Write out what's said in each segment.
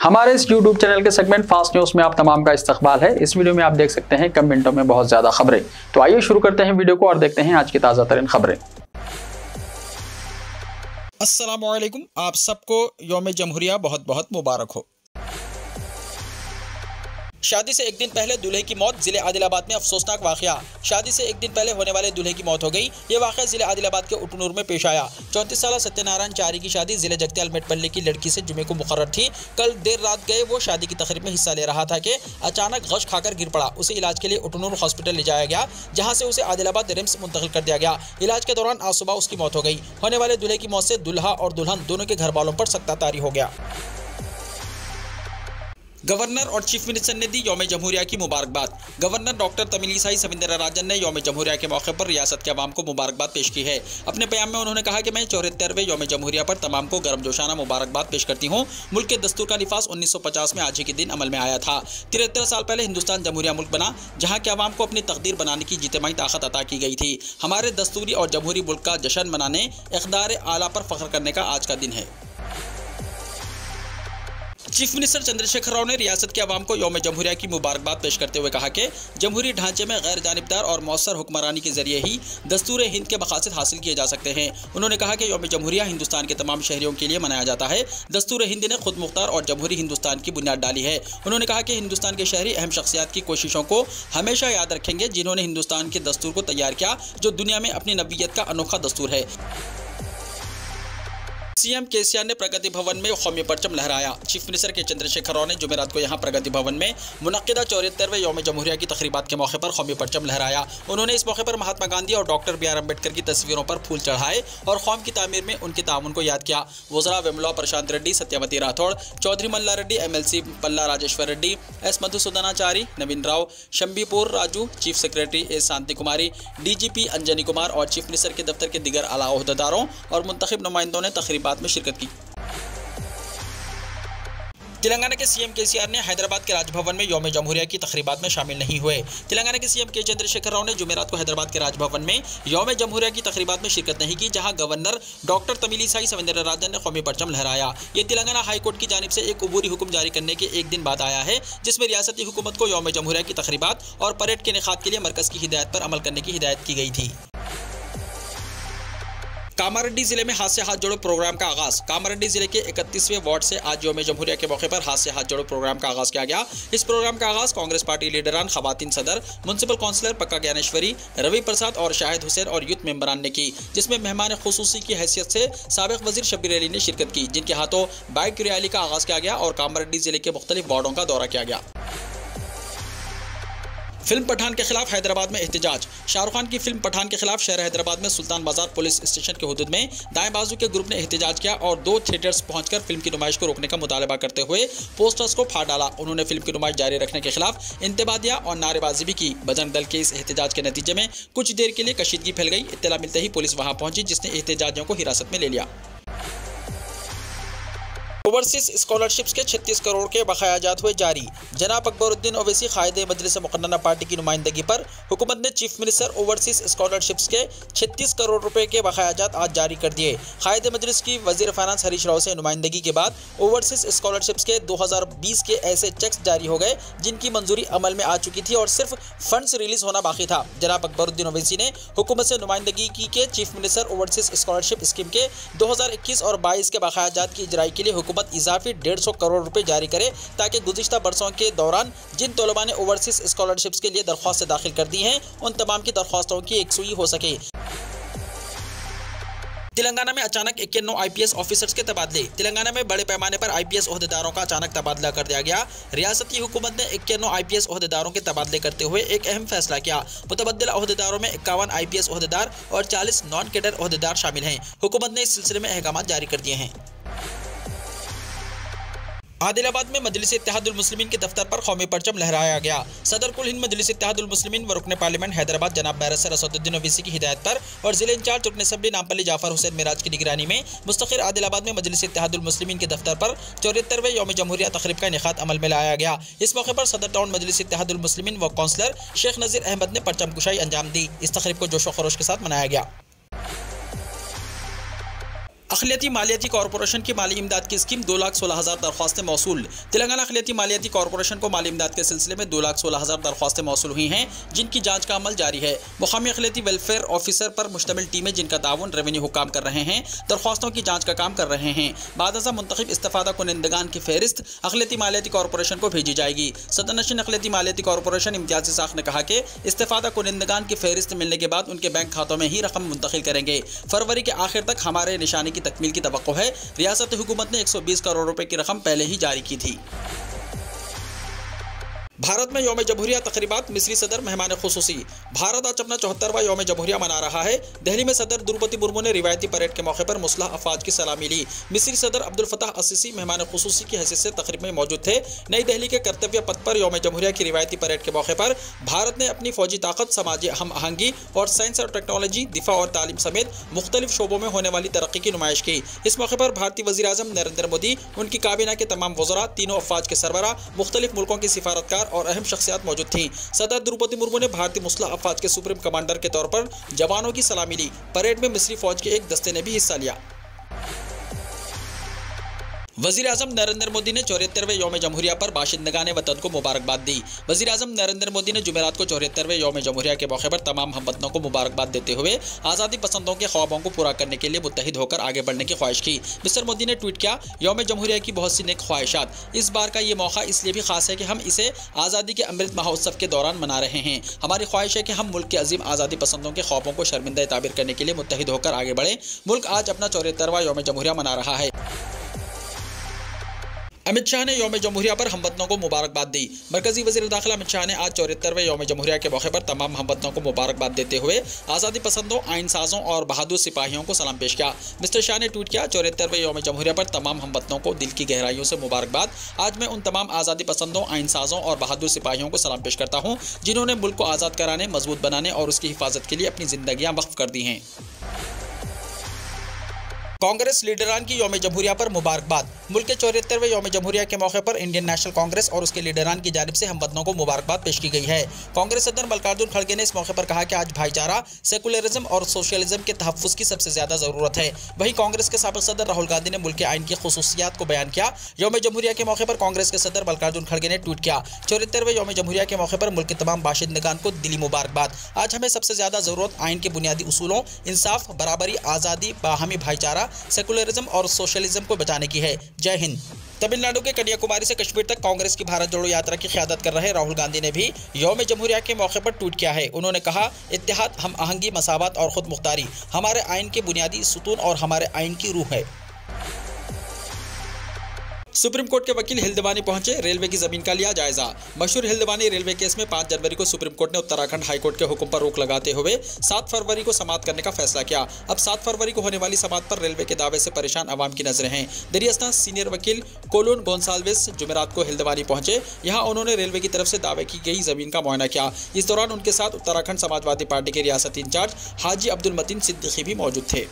हमारे इस YouTube channel के सेगमेंट फास्ट न्यूज में आप तमाम का इस्तकबाल है। इस वीडियो में आप देख सकते हैं कम मिनटों में बहुत ज्यादा खबरें। तो आइए शुरू करते हैं वीडियो को और देखते हैं आज की ताजा तरीन खबरें। अस्सलामु अलैकुम, आप सबको यौम जमहूरिया बहुत बहुत मुबारक हो। शादी से एक दिन पहले दूल्हे की मौत, जिले आदिलाबाद में अफसोसनाक वाकया। शादी से एक दिन पहले होने वाले दूल्हे की मौत हो गई। ये वाकया जिले आदिलाबाद के उटनूर में पेश आया। 34 साल सत्यनारायण चारी की शादी जिले जगत्याल मेटपल्ली की लड़की से जुमे को मुकर्रर थी। कल देर रात गए वो शादी की तकरीब में हिस्सा ले रहा था कि अचानक गश खाकर गिर पड़ा। उसे इलाज के लिए उटनूर हॉस्पिटल ले जाया गया, जहाँ से उसे आदिलाबाद रिम्स मुंतकिल कर दिया गया। इलाज के दौरान आज सुबह उसकी मौत हो गई। होने वाले दूल्हे की मौत से दुल्हा और दुल्हन दोनों के घर वालों पर सख्त तारी हो गया। गवर्नर और चीफ मिनिस्टर ने दी यौम जमहूरिया की मुबारकबाद। गवर्नर डॉक्टर तमिलिसाई सविंदराराजन ने यौम जमहूरिया के मौके पर रियासत के अवाम को मुबारकबाद पेश की है। अपने बयान में उन्होंने कहा कि मैं 74वें यौम जमहूरिया पर तमाम को गर्मजोशाना मुबारकबाद पेश करती हूँ। मुल्क के दस्तूर का निफाज 1950 में आज ही के दिन अमल में आया था। 73 साल पहले हिंदुस्तान जमहूरिया मुल्क बना, जहाँ के अवाम को अपनी तकदीर बनाने की जितमाही ताकत अता की गई थी। हमारे दस्तूरी और जमहूरी मुल्क का जश्न मनाने, इक़्तिदार आला पर फख्र करने का आज का दिन है। चीफ मिनिस्टर चंद्रशेखर राव ने रियासत के अवाम को यौम जमहूरिया की मुबारकबाद पेश करते हुए कहा कि जमहूरी ढांचे में गैर जानिबदार और मौसर हुक्मरानी के जरिए ही दस्तूर हिंद के मकासद हासिल किए जा सकते हैं। उन्होंने कहा कि यौम जमहूरिया हिंदुस्तान के तमाम शहरियों के लिए मनाया जाता है। दस्तूर हिंद ने खुद मुख्तार और जमहूरी हिंदुस्तान की बुनियाद डाली है। उन्होंने कहा कि हिंदुस्तान के शहरी अहम शख्सियात की कोशिशों को हमेशा याद रखेंगे, जिन्होंने हिंदुस्तान के दस्तूर को तैयार किया, जो दुनिया में अपनी नबीयत का अनोखा दस्तूर है। सीएम केसीआर ने प्रगति भवन में कौमी परचम लहराया। चीफ मिनिस्टर के चंद्रशेखर राव ने जुमेरात को यहां प्रगति भवन में मुनक्किदा 74वें यौम जमहूरिया की तकरीबात के मौके पर कौमी परचम लहराया। उन्होंने इस मौके पर महात्मा गांधी और डॉक्टर BR अम्बेडकर की तस्वीरों पर फूल चढ़ाए और कौम की तामीर में उनके ताउन को याद किया। वज़रा वेमुला प्रशांत रेड्डी, सत्यवती राठौड़, चौधरी मल्ला Reddy, MLC Palla Rajeshwar Reddy, S Madhusudanachari, Naveen Rao, Shambipur Raju, chief secretary S Shanti Kumari, DGP Anjani Kumar और चीफ मिनिस्टर के दफ्तर के दीगर आला ओहदेदारों और मुंतखब नुमाइंदों ने तकरीबात में शिरकत की। तेलंगाना के सीएम केसीआर ने हैदराबाद के राजभवन में यौम जमहूरिया की तकरीबात में शामिल नहीं हुए। तेलंगाना के सीएम के चंद्रशेखर राव ने जुमेरात को हैदराबाद के राजभवन में यौम जमहूरिया की तकरीबात में शिरकत नहीं की, जहां गवर्नर डॉक्टर तमिलिसाई सविंदराराजन ने कौमी परचम लहराया। ये तेलंगाना हाईकोर्ट की जानिब से एक अबूरी हुक्म जारी करने के एक दिन बाद आया है, जिसमें रियासती हुकूमत को यौम जमहूरिया की तकरीबात और परेड के इनेकाद के लिए मरकज़ की हिदायत पर अमल करने की हिदायत की गई थी। कामारेड्डी जिले में हाथ से हाथ जोड़ो प्रोग्राम का आगाज। कामारेड्डी जिले के 31वें वार्ड से आज यौम जमहूरिया के मौके पर हाथ से हाथ जोड़ो प्रोग्राम का आगाज किया गया। इस प्रोग्राम का आगाज कांग्रेस पार्टी लीडरान, खवातीन सदर, म्युनिसिपल काउंसिलर पक्का ज्ञानेश्वरी, रवि प्रसाद और शाहिद हुसैन और यूथ मेंबरान ने की, जिसमें मेहमान खुसूसी की हैसियत से साबिक वजीर शब्बीर अली ने शिरकत की, जिनके हाथों बाइक रैली का आगाज किया गया और कामारेड्डी जिले के मुख्तलिफ वार्डों का दौरा किया गया। फिल्म पठान के खिलाफ हैदराबाद में एहतजाज। शाहरुख खान की फिल्म पठान के खिलाफ शहर हैदराबाद में सुल्तान बाजार पुलिस स्टेशन के हुदूद में दाएं बाजू के ग्रुप ने एहतजाज किया और 2 थिएटर्स पहुंचकर फिल्म की नुमाइश को रोकने का मुतालबा करते हुए पोस्टर्स को फाड़ डाला। उन्होंने फिल्म की नुमाइश जारी रखने के खिलाफ इंतबाह दिया और नारेबाजी भी की। बजरंग दल के इस एहतजाज के नतीजे में कुछ देर के लिए कशीदगी फैल गई। इत्तला मिलते ही पुलिस वहां पहुंची, जिसने एहतजाजियों को हिरासत में ले लिया। ओवरसीज स्कॉलरशिप्स के 36 करोड़ के बकायाजात हुए जारी। जनाब अकबरुद्दीन ओवैसी कायदे मजलिस मुक़न्नना पार्टी की नुमाइंदगी पर हुकूमत ने चीफ मिनिस्टर ओवरसीज स्कॉलरशिप्स के 36 करोड़ रुपए के बकायाजात आज जारी कर दिए। कायदे मजलिस की वजीर फाइनेंस हरीश राव से नुमाइंदगी के बाद ओवरसीज स्कॉलरशिप्स के 2020 के ऐसे चेक्स जारी हो गए जिनकी मंजूरी अमल में आ चुकी थी और सिर्फ फंड्स रिलीज होना बाकी था। जनाब अकबरुद्दीन ओवैसी ने हुकूमत से नुमाइंदगी की के chief minister overseas scholarship scheme के 2021 और 22 के बकायाजात की इजराई के लिए हुकूमत इजाफी 150 करोड़ रुपए जारी करे, ताकि गुज़िश्ता बरसों के दौरान जिन तलबा ने ओवरसीज स्कॉलरशिप्स के लिए दरख्वास्त दाखिल कर दी हैं, उन तमाम की दरख्वास्तों की एकसुई हो सके। तेलंगाना में अचानक 91 IPS ऑफिसर्स के तबादले। तेलंगाना में बड़े पैमाने पर IPS ओहदेदारों का अचानक तबादला कर दिया गया। रियासती हुकूमत ने 91 IPS ओहदेदारों के तबादले करते हुए एक अहम फैसला किया। मुतबद्दिल ओहदेदारों में 51 IPS ओहदेदार और 40 नॉन कैडर ओहदेदार शामिल हैं। हुकूमत ने इस सिलसिले में अहकाम जारी कर दिए हैं। आदिलाबाद में मजलिस इत्तेहादुल मुस्लिमीन के दफ्तर पर कौमी परचम लहराया गया। सदर कुल हिंद मजलिस इत्तेहादुल मुस्लिमीन व रुकन पार्लियामेंट हैदराबाद जनाब बैरिस्टर असदुद्दीन ओवैसी की हिदायत पर और जिले इंचार्ज रुकन असम्बली नामपल्ली जाफर हुसैन मिराज की निगरानी में मुस्तकिल आदिलाबाद में मजलिस इत्तेहादुल मुस्लिमीन के दफ्तर पर 74वें यौम जमहूरिया तकरीब का इनेकाद अमल में लाया गया। इस मौके पर सदर टाउन मजलिस इत्तेहादुल मुस्लिमीन व काउंसलर शेख नज़ीर अहमद ने परचम कुशाई अंजाम दी। इस तकरीब को जोशो खरोश के साथ मनाया गया। अखिलती मालियाती कॉर्पोरेशन की माली इमदाद की स्कीम 2,16,000 दरख्वास्तें मौसूल। तेलंगाना अखिलती मालियाती कॉर्पोरेशन को माली इमदाद के सिलसिले में 2,16,000 दरख्वास्तें मौसूल हुई हैं, जिनकी जांच का अमल जारी है। मुकामी अखिलती वेलफेयर ऑफिसर पर मुश्तमिल टीमें, जिनका ताउन रेवेन्यू हुकाम कर रहे हैं, दरख्वास्तों की जाँच का काम कर रहे हैं। बादशाह मुंतखब इस्तेफादा कुनिंदगान की फहरिस्त अखिलती मालियाती कॉर्पोरेशन को भेजी जाएगी। सदरनशीन अखिलती मालियाती कॉर्पोरेशन इम्तियाज इसाक ने कहा कि इस्तेफादा कुनिंदगान की फहरिस्त मिलने के बाद उनके बैंक खातों में ही रकम मुंतकिल करेंगे। फरवरी के आखिर तक हमारे निशानी की तकमील की तवक्को है। रियासत हुकूमत ने 120 करोड़ रुपए की रकम पहले ही जारी की थी। भारत में यौम जमहूरिया तकरीबात, मिस्री सदर मेहमान खुसूसी। भारत आज अपना 74वां यौम जमहूरिया मना रहा है। दिल्ली में सदर द्रौपदी मुर्मू ने रिवायती परेड के मौके पर मुस्लह अफवाज की सलामी ली। मिस्री सदर अब्दुल फताह असीसी मेहमान खुसूसी की हैसियत से तकरीब में मौजूद थे। नई दिल्ली के कर्तव्य पथ पर यौम जमहूरिया की रिवायती परेड के मौके पर भारत ने अपनी फौजी ताकत, समाजी हम आहंगी और साइंस और टेक्नोलॉजी, दिफा और तालीम समेत मुख्तलिफ शोबों में होने वाली तरक्की की नुमाइश की। इस मौके पर भारतीय वज़ीर आज़म नरेंद्र मोदी, उनकी काबीना के तमाम वज़रा, तीनों अफवाज के सरबरा, मुख्तलिफ मुल्कों की सिफारतकार और अहम शख्सियात मौजूद थी। सदर द्रौपदी मुर्मू ने भारतीय मुस्लिह अफवाज के सुप्रीम कमांडर के तौर पर जवानों की सलामी ली। परेड में मिस्री फौज के एक दस्ते ने भी हिस्सा लिया। वज़ीर आज़म नरेंद्र मोदी ने 74वें यौम जमहूरिया पर बाशिंदगान वतन को मुबारकबाद दी। वज़ीर आज़म नरेंद्र मोदी ने जुमेरात को 74वें यौम जमहूरिया के मौके पर तमाम हमवतनों को मुबारकबाद देते हुए आज़ादी पसंदों के ख्वाबों को पूरा करने के लिए मुत्तहिद होकर आगे बढ़ने की ख्वाहिश की। मिस्टर मोदी ने ट्वीट किया, यौम जमहूरिया की बहुत सी नेक ख्वाहिशात। इस बार का ये मौका इसलिए भी खास है कि हम इसे आज़ादी के अमृत महोत्सव के दौरान मना रहे हैं। हमारी ख्वाहिश है कि हम मुल्क के अजीम आज़ादी पसंदों के ख्वाबों को शर्मिंदा ताबीर करने के लिए मुत्तहिद होकर आगे बढ़ें। मुल्क आज अपना 74वां यौम जमहूरिया मना रहा है। अमित शाह ने यौम जमहूरिया पर हमवतनों को मुबारकबाद दी। मरकजी वज़ीर दाखिला अमित शाह ने आज 74वें यौम जमहूरिया के मौके पर तमाम हमवतनों को मुबारकबाद देते हुए आज़ादी पसंदों, आइन साजों और बहादुर सिपाहियों को सलाम पेश किया। मिस्टर शाह ने ट्वीट किया, 74वें यौम जमहूरिया पर तमाम हमवतनों को दिल की गहराइयों से मुबारकबाद। आज मैं उन तमाम आज़ादी पसंदों, आइन साजों और बहादुर सिपाहियों को सलाम पेश करता हूँ, जिन्होंने मुल्क को आज़ाद कराने, मजबूत बनाने और उसकी हिफाजत के लिए अपनी जिंदगियाँ वक्फ कर दी हैं। कांग्रेस लीडरान की यौम जमहूरिया पर मुबारकबाद। मुल्क के 74वें यौम जमहूरिया के मौके पर इंडियन नेशनल कांग्रेस और उसके लीडरान की जानिब से हमवतनों को मुबारकबाद पेश की गई है। कांग्रेस सदर मल्लिकार्जुन खड़गे ने इस मौके पर कहा कि आज भाईचारा, सेकुलरिज्म और सोशलिज्म के तहफ़्फ़ुज़ की सबसे ज़्यादा ज़रूरत है। वहीं कांग्रेस के साबिक़ सदर राहुल गांधी ने मुल्क के आइन की खुसूसियात को बयान किया। यौम जमहूरिया के मौके पर कांग्रेस के सदर मल्लिकार्जुन खड़गे ने ट्वीट किया, 74वें यौम जमहूरिया के मौके पर मुल्क के तमाम बाशिंदगान को दिली मुबारकबाद। आज हमें सबसे ज़्यादा ज़रूरत आइन के बुनियादी उसूलों, इंसाफ, बराबरी, आज़ादी, बाहमी भाईचारा, सेकुलरिज्म और सोशलिज्म को बचाने की है। जय हिंद। तमिलनाडु के कन्याकुमारी से कश्मीर तक कांग्रेस की भारत जोड़ो यात्रा की क़यादत कर रहे राहुल गांधी ने भी यौम जमहूरिया के मौके पर ट्वीट किया है। उन्होंने कहा, इत्तेहाद, हम आहंगी, मसावत और खुद मुख्तारी हमारे आइन के बुनियादी सुतून और हमारे आइन की रूह है। सुप्रीम कोर्ट के वकील हिल्दवानी पहुंचे, रेलवे की जमीन का लिया जायजा। मशहूर हिल्दवानी रेलवे केस में 5 जनवरी को सुप्रीम कोर्ट ने उत्तराखंड हाईकोर्ट के हुक्म पर रोक लगाते हुए 7 फरवरी को समाअत करने का फैसला किया। अब 7 फरवरी को होने वाली समाअत पर रेलवे के दावे से परेशान अवाम की नजरें हैं। दरियास्तान सीनियर वकील कोलोन गोंसाल्विस जुमेरात को हिल्दवानी पहुंचे। यहाँ उन्होंने रेलवे की तरफ से दावे की गई जमीन का मुआयना किया। इस दौरान उनके साथ उत्तराखंड समाजवादी पार्टी के रियासती इंचार्ज हाजी अब्दुल मतीन सिद्दीकी भी मौजूद थे।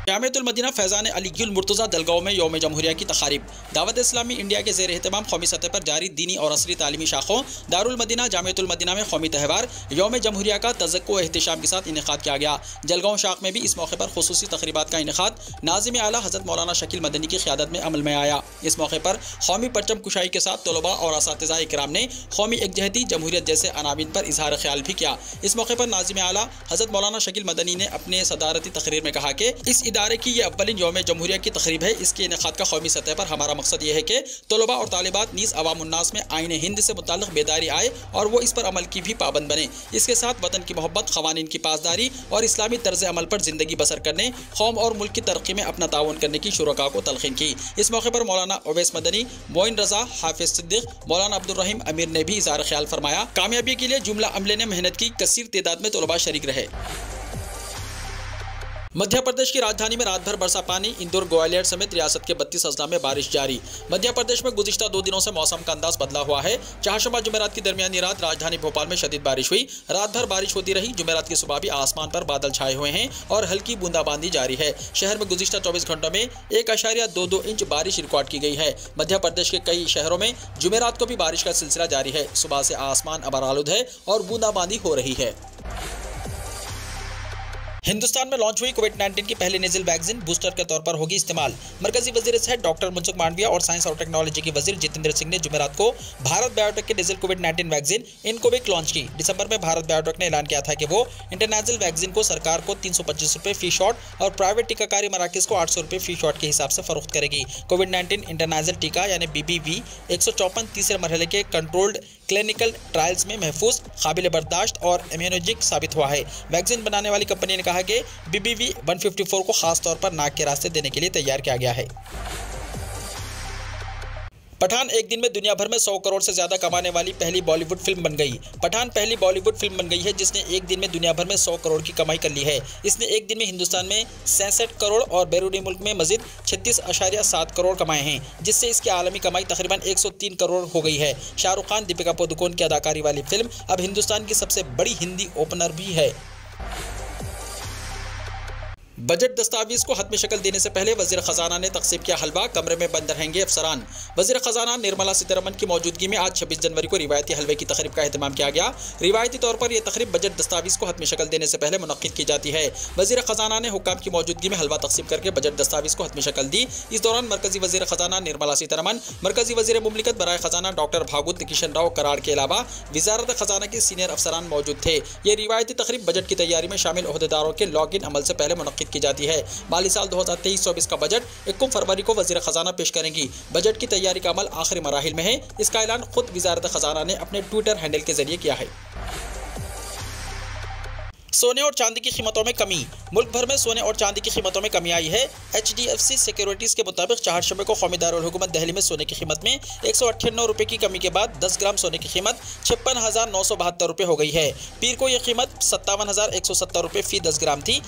जामियतुल मदीना फैज़ान अलीयुल मुर्तज़ा जलगांव में यौम जमहूरिया की तक़ारीब। दावत इस्लामी इंडिया के ज़ेर एहतमाम कौमी सतह पर जारी दीनी और असरी तालीमी शाखों दारुल मदीना जामियतुल मदीना में कौमी त्यौहार यौम जमहूरिया का तज़क्को एहतिशाम के साथ इनेक़ाद किया गया। जलगांव शाख में भी इस मौके पर खुसूसी तक़रीबात का इनेक़ाद नाज़िम आला हज़रत मौलाना शकील मदनी की क़यादत में अमल में आया। इस मौके पर कौमी परचम कुशाई के साथ तलबा और असातिज़ा इकराम ने कौमी एकजहती, जमहूरियत जैसे अनावीन पर इजहार ख्याल भी किया। इस मौके पर नाज़िम आला हज़रत मौलाना शकील मदनी ने अपने सदारती तकरीर में कहा कि इस इदारे की यह अव्वलिन यौम जमहूरिया की तकरीब है। इसके इनेक़ाद का कौमी सतह पर हमारा मकसद ये है कि तलबा और तालिबात नीज़ अवामुन्नास में आइन हिंद से मुताल्लिक़ बेदारी आए और वो इस पर अमल की भी पाबंद बने। इसके साथ वतन की मोहब्बत, क़वानीन की पासदारी और इस्लामी तर्ज़ अमल पर ज़िंदगी बसर करने, कौम और मुल्क की तरक्की में अपना ताउन करने की शुरका को तलक़ीन की। इस मौके पर मौलाना उवैस मदनी, मोइन रज़ा, हाफिज़ सिद्दीक़, मौलाना अब्दुल रहीम अमीर ने भी इज़हार ख्याल फरमाया। कामयाबी के लिए जुमला अमले ने मेहनत की, कसीर तादाद में तलबा शरीक रहे। मध्य प्रदेश की राजधानी में रात भर बरसा पानी। इंदौर, ग्वालियर समेत रियासत के 32 अजला में बारिश जारी। मध्य प्रदेश में गुज़िश्ता 2 दिनों से मौसम का अंदाज बदला हुआ है। चारशंबा जुमेरात की दरमियानी रात राजधानी भोपाल में शदीद बारिश हुई। रात भर बारिश होती रही। जुमेरात की सुबह भी आसमान पर बादल छाए हुए हैं और हल्की बूंदाबांदी जारी है। शहर में गुज़िश्ता 24 घंटों में 1.22 इंच बारिश रिकॉर्ड की गई है। मध्य प्रदेश के कई शहरों में जुमेरात को भी बारिश का सिलसिला जारी है। सुबह से आसमान अबर आलूद है और बूंदाबांदी हो रही है। हिंदुस्तान में लॉन्च हुई कोविड-19 की पहली नेजल वैक्सीन बूस्टर के तौर पर होगी इस्तेमाल। मरकजी वजीर सेहत डॉक्टर मनसुख मांडविया और साइंस और टेक्नोलॉजी के वजीर जितेंद्र सिंह ने जुमेरात को भारत बायोटेक की नेजल कोविड-19 वैक्सीन इनकोविक लॉन्च की। दिसंबर में भारत बायोटेक ने ऐलान किया था कि वो इंटरनेशनल वैक्सीन को सरकार को 325 रुपये फी शॉट और प्राइवेट टीकाकारी मराकज को 800 रुपये फी शॉट के हिसाब से फरोख्त करेगी। कोविड-19 इंटरनेशनल टीका यानी BBV 154 तीसरे मरहले के कंट्रोल्ड क्लिनिकल ट्रायल्स में महफूज, काबिल बर्दाश्त और इम्यूनोजिक साबित हुआ है। वैक्सीन बनाने वाली कंपनी ने कहा कि BBV 154 को खास तौर पर नाक के रास्ते देने के लिए तैयार किया गया है। पठान एक दिन में दुनिया भर में 100 करोड़ से ज्यादा कमाने वाली पहली बॉलीवुड फिल्म बन गई। पठान पहली बॉलीवुड फिल्म बन गई है जिसने एक दिन में दुनिया भर में 100 करोड़ की कमाई कर ली है। इसने एक दिन में हिंदुस्तान में 66 करोड़ और बैरूनी मुल्क में मजीद 36.7 करोड़ कमाए हैं, जिससे इसकी आलमी कमाई तकरीबन 103 करोड़ हो गई है। शाहरुख खान, दीपिका पादुकोण की अदाकारी वाली फिल्म अब हिंदुस्तान की सबसे बड़ी हिंदी ओपनर भी है। बजट दस्तावेज को हतमी शक्ल देने से पहले वजीर खजाना ने तकसीम किया हलवा, कमरे में बंद रहेंगे अफसरान। वजीर खजाना निर्मला सीतारमन की मौजूदगी में आज 26 जनवरी को रिवायती हलवे की तकरीब का एहतमाम किया गया। रिवायती तौर पर यह तकरीब बजट दस्तावेज को हतमी शक्ल देने से पहले मुनक्किद की जाती है। वजीर खजाना ने हुक्काम की मौजूदगी में हलवा तकसीम करके बजट दस्तावेज को हतमी शक्ल दी। इस दौरान मरकजी वजीर खजाना निर्मला सीतारमन, मरकजी वजीर मुमलिकत बराए खजाना डॉक्टर भागवत किशन राव कराड़ के अलावा वजारत खजाना के सीनियर अफसरान मौजूद थे। ये रिवायती तकरीब बजट की तैयारी में शामिल ओहदेदारों के लॉग इन अमल से पहले मुनक्किद की जाती है। माली साल 2023-24 का बजट 21 फरवरी को वजीर खजाना पेश करेंगी। बजट की तैयारी का अमल आखिरी मराहिल में है। इसका ऐलान खुद वजारत खजाना ने अपने ट्विटर हैंडल के जरिए किया है। सोने और चांदी की कीमतों में कमी। मुल्क भर में सोने और चांदी की कीमतों में कमी आई है। HDFC सिक्योरिटीज के मुताबिक चारशंबे को कौमी दारुल हुकूमत दिल्ली में सोने की कीमत में 198 रुपये की कमी के बाद 10 ग्राम सोने की कीमत 56,972 रुपये हो गई है। पीर को यह कीमत 57,170 रुपये फी 10 ग्राम थी।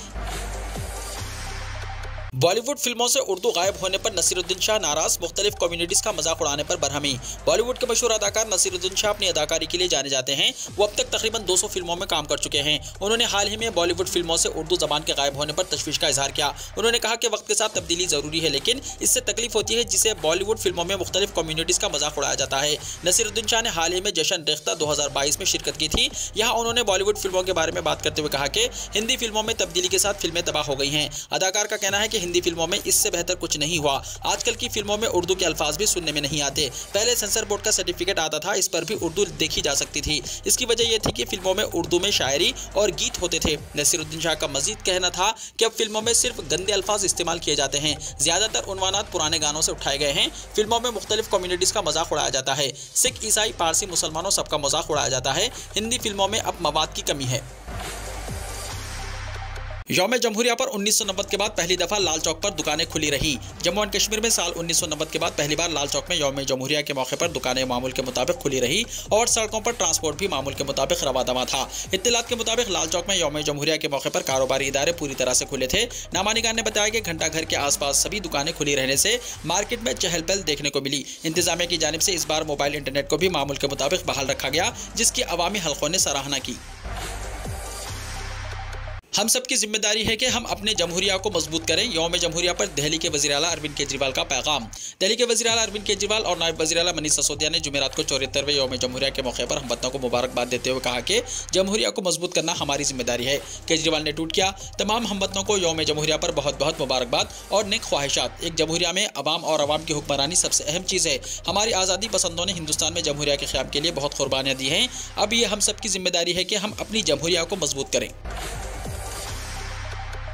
बॉलीवुड फिल्मों से उर्दू गायब होने पर नसीरुद्दीन शाह नाराज, मुख्तलिफ कम्युनिटीज का मजाक उड़ाने पर बरहमी। बॉलीवुड के मशहूर अदाकार नसीरुद्दीन शाह अपनी अदाकारी के लिए जाने जाते हैं। वो अब तक तकरीबन 200 फिल्मों में काम कर चुके हैं। उन्होंने हाल ही में बॉलीवुड फिल्मों से उर्दू जबान के गायब होने पर तशवीश का इजहार किया। उन्होंने कहा कि वक्त के साथ तब्दीली जरूरी है, लेकिन इससे तकलीफ होती है जिसे बॉलीवुड फिल्मों में मुख्तलिफ कम्युनिटीज का मजाक उड़ाया जाता है। नसीरुद्दीन शाह ने हाल ही में जश्न रेख्ता 2022 में शिरकत की थी। यहाँ उन्होंने बॉलीवुड फिल्मों के बारे में बात करते हुए कहा कि हिंदी फिल्मों में तब्दीली के साथ फिल्में तबाह हो गई हैं। अदाकार का कहना है कि हिंदी फिल्मों में इससे बेहतर कुछ नहीं हुआ। आजकल की फिल्मों में उर्दू के अल्फाज भी सुनने में नहीं आते। पहले सेंसर बोर्ड का सर्टिफिकेट आता था, इस पर भी उर्दू देखी जा सकती थी। इसकी वजह यह थी कि फिल्मों में उर्दू में शायरी और गीत होते थे। नसीरुद्दीन शाह का मजीद कहना था कि अब फिल्मों में सिर्फ गंदे अल्फाज इस्तेमाल किए जाते हैं। ज्यादातर उन्वानात पुराने गानों से उठाए गए हैं। फिल्मों में मुख्तलिफ कम्युनिटीज का मजाक उड़ाया जाता है। सिख, ईसाई, पारसी, मुसलमानों सबका मजाक उड़ाया जाता है। हिंदी फिल्मों में अब मवाद की कमी है। यौम जमहूरिया पर 1990 के बाद पहली दफा लाल चौक पर दुकानें खुली रही। जम्मू एंड कश्मीर में साल 1990 के बाद पहली बार लाल चौक में यौम जमहूरिया के मौके पर दुकानें मामूल के मुताबिक खुली रही और सड़कों पर ट्रांसपोर्ट भी मामूल के मुताबिक रवादमा था। इत्तलात के मुताबिक लाल चौक में यौम जमहूरिया के मौके पर कारोबारी इदारे पूरी तरह से खुले थे। नामानिगान ने बताया कि घंटा घर के आसपास सभी दुकानें खुली रहने से मार्केट में चहल पहल देखने को मिली। इंतजामिया की जानिब से इस बार मोबाइल इंटरनेट को भी मामूल के मुताबिक बहाल रखा गया, जिसकी अवामी हल्कों ने सराहना की। हम सब की जिम्मेदारी है कि हम अपने जमहूरिया को मजबूत करें। यौम जमहूरिया पर दिल्ली के वज़ीर आला अरविंद केजरीवाल का पैगाम। दिल्ली के वज़ीर आला अरविंद केजरीवाल और नायब वज़ीर आला मनीष सिसोदिया ने जुमेरात को 74वें यौम जमहूरिया के मौके पर हमवतनों को मुबारकबाद देते हुए कहा कि जमहूरिया को मजबूत करना हमारी जिम्मेदारी है। केजरीवाल ने ट्वीट किया, तमाम हमवतनों को यौम जमहूरिया पर बहुत बहुत मुबारकबाद और नेक ख्वाहिशात। एक जमहूरिया में अवाम और अवाम की हुक्मरानी सबसे अहम चीज़ है। हमारी आज़ादी पसंदों ने हिंदुस्तान में जमहूरिया के क़याम के लिए बहुत कुर्बानियाँ दी हैं। अब ये हम सब की जिम्मेदारी है कि हम अपनी जमहूरिया को मजबूत करें।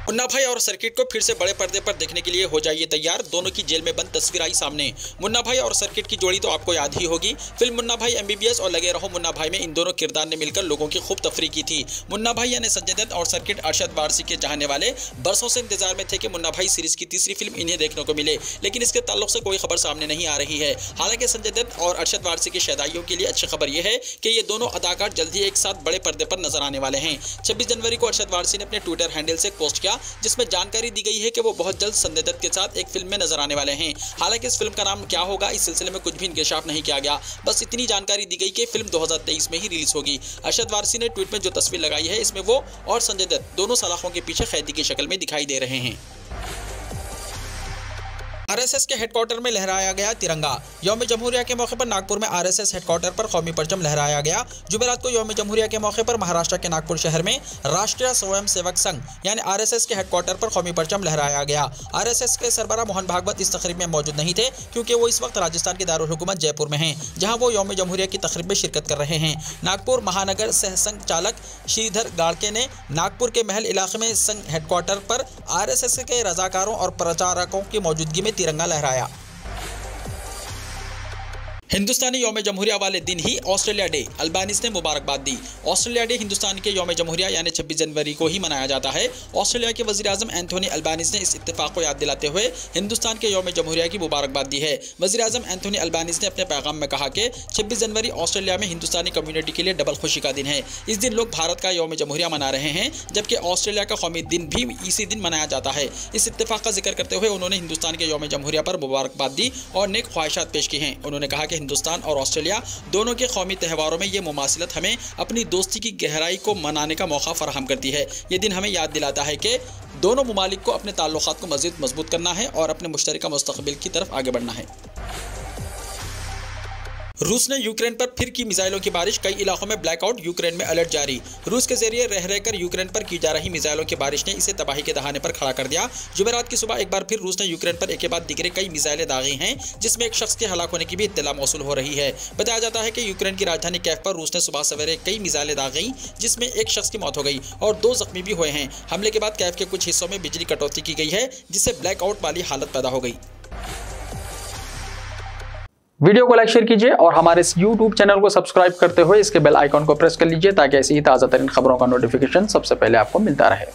मुन्ना भाई और सर्किट को फिर से बड़े पर्दे पर देखने के लिए हो जाइए तैयार। दोनों की जेल में बंद तस्वीर आई सामने। मुन्ना भाई और सर्किट की जोड़ी तो आपको याद ही होगी। फिल्म मुन्ना भाई MBBS और लगे रहो मुन्ना भाई में इन दोनों किरदार ने मिलकर लोगों की खूब तफरी की थी। मुन्ना भाई यानी संजय दत्त और सर्किट अरशद वारसी के चाहने वाले बरसों से इंतजार में थे कि मुन्ना भाई सीरीज की तीसरी फिल्म इन्हें देखने को मिले, लेकिन इसके ताल्लुक से कोई खबर सामने नहीं आ रही है। हालांकि संजय दत्त और अरशद वारसी के शहदाइयों के लिए अच्छी खबर यह है कि ये दोनों अदाकार जल्द ही एक साथ बड़े पर्दे पर नजर आने वाले हैं। 26 जनवरी को अरशद वारसी ने अपने ट्विटर हैंडल से पोस्ट किया, जिसमें जानकारी दी गई है कि वो बहुत जल्द संजय दत्त के साथ एक फिल्म में नजर आने वाले हैं। हालांकि इस फिल्म का नाम क्या होगा, इस सिलसिले में कुछ भी इंकशाफ नहीं किया गया। बस इतनी जानकारी दी गई कि फिल्म 2023 में ही रिलीज होगी। अरशद वारसी ने ट्वीट में जो तस्वीर लगाई है, इसमें वो और संजय दत्त दोनों सलाखों के पीछे कैदी की शक्ल में दिखाई दे रहे हैं। आरएसएस के हेडक्वार्टर में लहराया गया तिरंगा। यौम जमहूरिया के मौके पर नागपुर में आरएसएस हेडक्वार्टर पर कौमी परचम लहराया गया। जुमेरात को यौम जमहूरिया के मौके पर महाराष्ट्र के नागपुर शहर में राष्ट्रीय स्वयं सेवक संघ यानी आरएसएस के हेडक्वार्टर पर कौमी परचम लहराया गया। आरएसएस के सरबराह मोहन भागवत इस तकरीब में मौजूद नहीं थे क्योंकि वो इस वक्त राजस्थान की दारुल हुकूमत जयपुर में हैं, जहां वो यौम जमहूरिया की तकरीब में शिरकत कर रहे हैं। नागपुर महानगर सह संघ चालक श्रीधर गाड़के ने नागपुर के महल इलाके में संघ हेडक्वार्टर पर आरएसएस के रजाकारों और प्रचारकों की मौजूदगी में तिरंगा लहराया। हिंदुस्तानी यौम जमहूरिया वाले दिन ही ऑस्ट्रेलिया डे, अल्बानीज ने मुबारकबाद दी। ऑस्ट्रेलिया डे हिंदुस्तान के यौम जमहूरिया यानी 26 जनवरी को ही मनाया जाता है। ऑस्ट्रेलिया के वज़ीर आज़म एंथोनी अल्बानीज ने इस इत्तेफाक को याद दिलाते हुए हिंदुस्तान के यौम जमहूरिया की मुबारकबाद दी है। वज़ीर आज़म एंथोनी अल्बानीज ने अपने पैगाम में कहा कि 26 जनवरी ऑस्ट्रेलिया में हिंदुस्तानी कम्युनिटी के लिए डबल खुशी का दिन है। इस दिन लोग भारत का यौम जमहूरिया मना रहे हैं, जबकि ऑस्ट्रेलिया का कौमी दिन भी इसी दिन मनाया जाता है। इस इत्तेफाक का जिक्र करते हुए उन्होंने हिंदुस्तान के यौम जमहूरिया पर मुबारकबाद दी और नेक ख्वाहिशात पेश की हैं। उन्होंने कहा कि हिंदुस्तान और ऑस्ट्रेलिया दोनों के कौमी त्योहारों में ये मुमासिलत हमें अपनी दोस्ती की गहराई को मनाने का मौका फराहम करती है। ये दिन हमें याद दिलाता है कि दोनों मुमालिक को अपने ताल्लुकात को मज़ीद मजबूत करना है और अपने मुश्तरका मुस्तक़बिल की तरफ आगे बढ़ना है। रूस ने यूक्रेन पर फिर की मिसाइलों की बारिश, कई इलाकों में ब्लैकआउट, यूक्रेन में अलर्ट जारी। रूस के जरिए रह रहकर यूक्रेन पर की जा रही मिसाइलों की बारिश ने इसे तबाही के दहाने पर खड़ा कर दिया। जुमेरात की सुबह एक बार फिर रूस ने यूक्रेन पर एक के बाद दिगरे कई मिसाइलें दागी हैं, जिसमें एक शख्स के हलाक होने की भी इत्तला मौसूल हो रही है। बताया जाता है कि यूक्रेन की राजधानी कैफ पर रूस ने सुबह सवेरे कई मिसाइलें दागी, जिसमें एक शख्स की मौत हो गई और 2 जख्मी भी हुए हैं। हमले के बाद कैफ के कुछ हिस्सों में बिजली कटौती की गई है, जिससे ब्लैकआउट वाली हालत पैदा हो गई। वीडियो को लाइक शेयर कीजिए और हमारे इस YouTube चैनल को सब्सक्राइब करते हुए इसके बेल आइकॉन को प्रेस कर लीजिए ताकि ऐसी ही ताज़ा तरीन खबरों का नोटिफिकेशन सबसे पहले आपको मिलता रहे।